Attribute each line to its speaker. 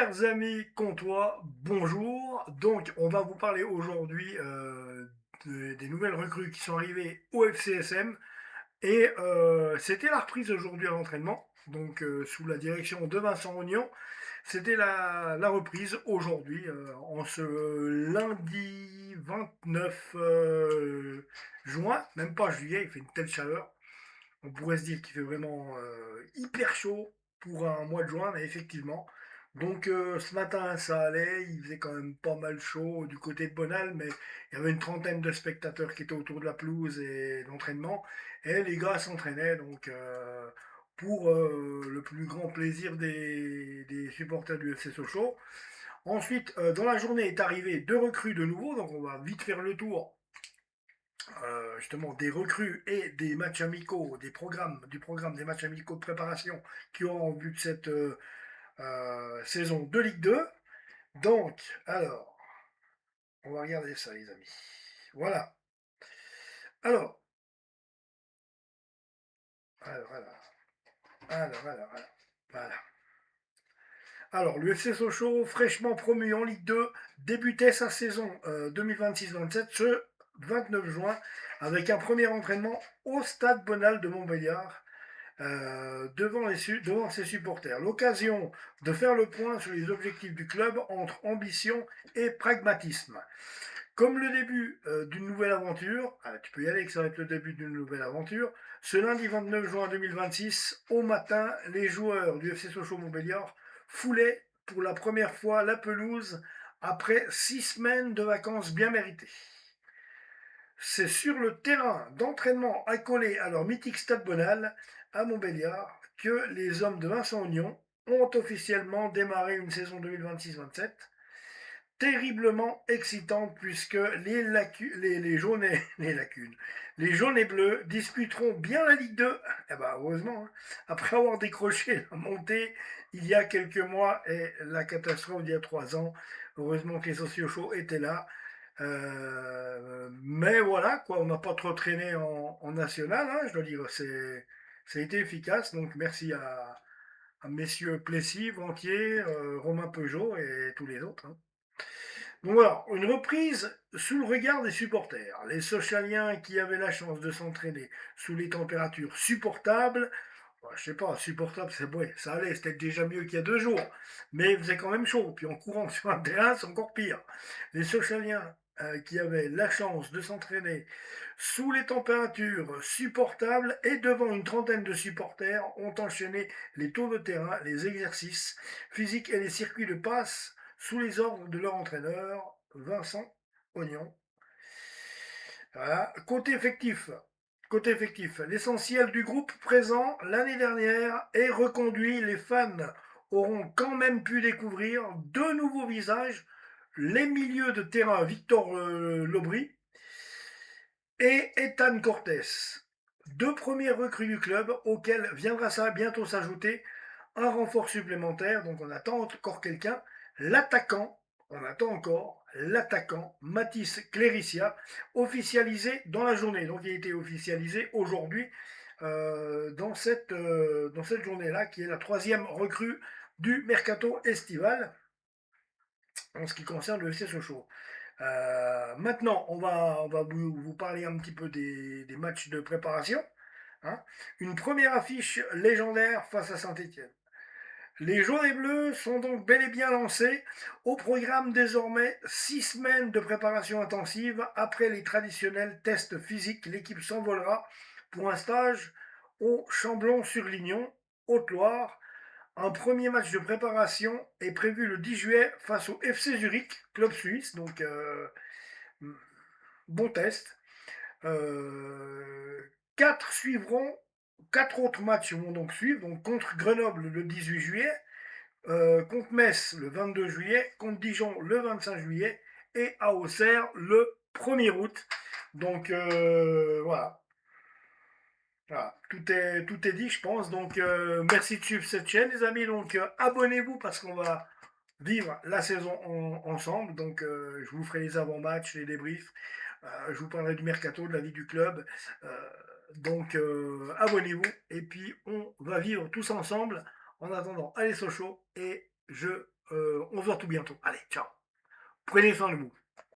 Speaker 1: Chers amis comtois, bonjour. Donc, on va vous parler aujourd'hui des nouvelles recrues qui sont arrivées au FCSM. Et c'était la reprise aujourd'hui à l'entraînement, donc sous la direction de Vincent Ognon. C'était la reprise aujourd'hui, en ce lundi 29 juin, même pas juillet, il fait une telle chaleur. On pourrait se dire qu'il fait vraiment hyper chaud pour un mois de juin, mais effectivement. Donc ce matin ça allait, il faisait quand même pas mal chaud du côté de Bonal, mais il y avait une trentaine de spectateurs qui étaient autour de la pelouse et d'entraînement, et les gars s'entraînaient donc pour le plus grand plaisir des supporters du FC Sochaux. Ensuite, dans la journée est arrivé deux recrues de nouveau, donc on va vite faire le tour justement des recrues et des matchs amicaux, du programme des matchs amicaux de préparation qui auront en vue de cette saison de Ligue 2. Donc, alors, on va regarder ça, les amis. Voilà. Alors, alors, alors, voilà. Alors, le FC Sochaux, fraîchement promu en Ligue 2, débutait sa saison 2026-27 ce 29 juin avec un premier entraînement au Stade Bonal de Montbéliard devant ses supporters. L'occasion de faire le point sur les objectifs du club entre ambition et pragmatisme. Comme le début d'une nouvelle aventure, tu peux y aller que ça va être le début d'une nouvelle aventure, ce lundi 29 juin 2026, au matin, les joueurs du FC Sochaux-Montbéliard foulaient pour la première fois la pelouse après 6 semaines de vacances bien méritées. C'est sur le terrain d'entraînement accolé à leur mythique stade Bonal, à Montbéliard, que les hommes de Vincent Ognon ont officiellement démarré une saison 2026-27 terriblement excitante puisque les jaunes et les lacunes, les jaunes et bleus disputeront bien la Ligue 2, eh ben heureusement, hein, après avoir décroché la montée il y a quelques mois et la catastrophe d'il y a 3 ans. Heureusement que les sociaux chauds étaient là. Mais voilà, quoi, on n'a pas trop traîné en national, hein, je dois dire, ça a été efficace, donc merci à messieurs Plessis, Vantier, Romain Peugeot et tous les autres, hein. Donc voilà, une reprise sous le regard des supporters. Les Sochaliens qui avaient la chance de s'entraîner sous les températures supportables, je sais pas, supportable, c'est ouais, ça allait, c'était déjà mieux qu'il y a 2 jours, mais il faisait quand même chaud. Puis en courant sur un terrain, c'est encore pire. Les Sochaliens qui avaient la chance de s'entraîner sous les températures supportables et devant une trentaine de supporters ont enchaîné les tours de terrain, les exercices physiques et les circuits de passe sous les ordres de leur entraîneur, Vincent Ognon. Voilà. Côté effectif, l'essentiel du groupe présent l'année dernière est reconduit. Les fans auront quand même pu découvrir deux nouveaux visages, les milieux de terrain Victor Lobry et Ethan Cortés. Deux premiers recrues du club auxquels viendra ça bientôt s'ajouter un renfort supplémentaire, donc on attend encore quelqu'un, l'attaquant, on attend encore l'attaquant Mathis Cléricia, officialisé dans la journée. Donc il a été officialisé aujourd'hui dans cette journée-là, qui est la troisième recrue du mercato estival en ce qui concerne le FC Sochaux. Maintenant, on va vous parler un petit peu des matchs de préparation, hein. Une première affiche légendaire face à Saint-Etienne. Les jaunes et bleus sont donc bel et bien lancés. Au programme désormais 6 semaines de préparation intensive. Après les traditionnels tests physiques, l'équipe s'envolera pour un stage au Chamblon-sur-Lignon, Haute-Loire. Un premier match de préparation est prévu le 10 juillet face au FC Zurich, club suisse. Donc bon test. Euh, quatre suivront, quatre autres matchs vont donc suivre. Donc contre Grenoble le 18 juillet, contre Metz le 22 juillet, contre Dijon le 25 juillet et à Auxerre le 1er août. Donc voilà. Voilà, tout est dit, je pense. Donc, merci de suivre cette chaîne, les amis. Donc, abonnez-vous parce qu'on va vivre la saison ensemble. Donc, je vous ferai les avant-matchs, les débriefs. Je vous parlerai du mercato, de la vie du club. Donc, abonnez-vous. Et puis, on va vivre tous ensemble. En attendant, allez Sochaux. Et je On se voit tout bientôt. Allez, ciao. Prenez soin de vous.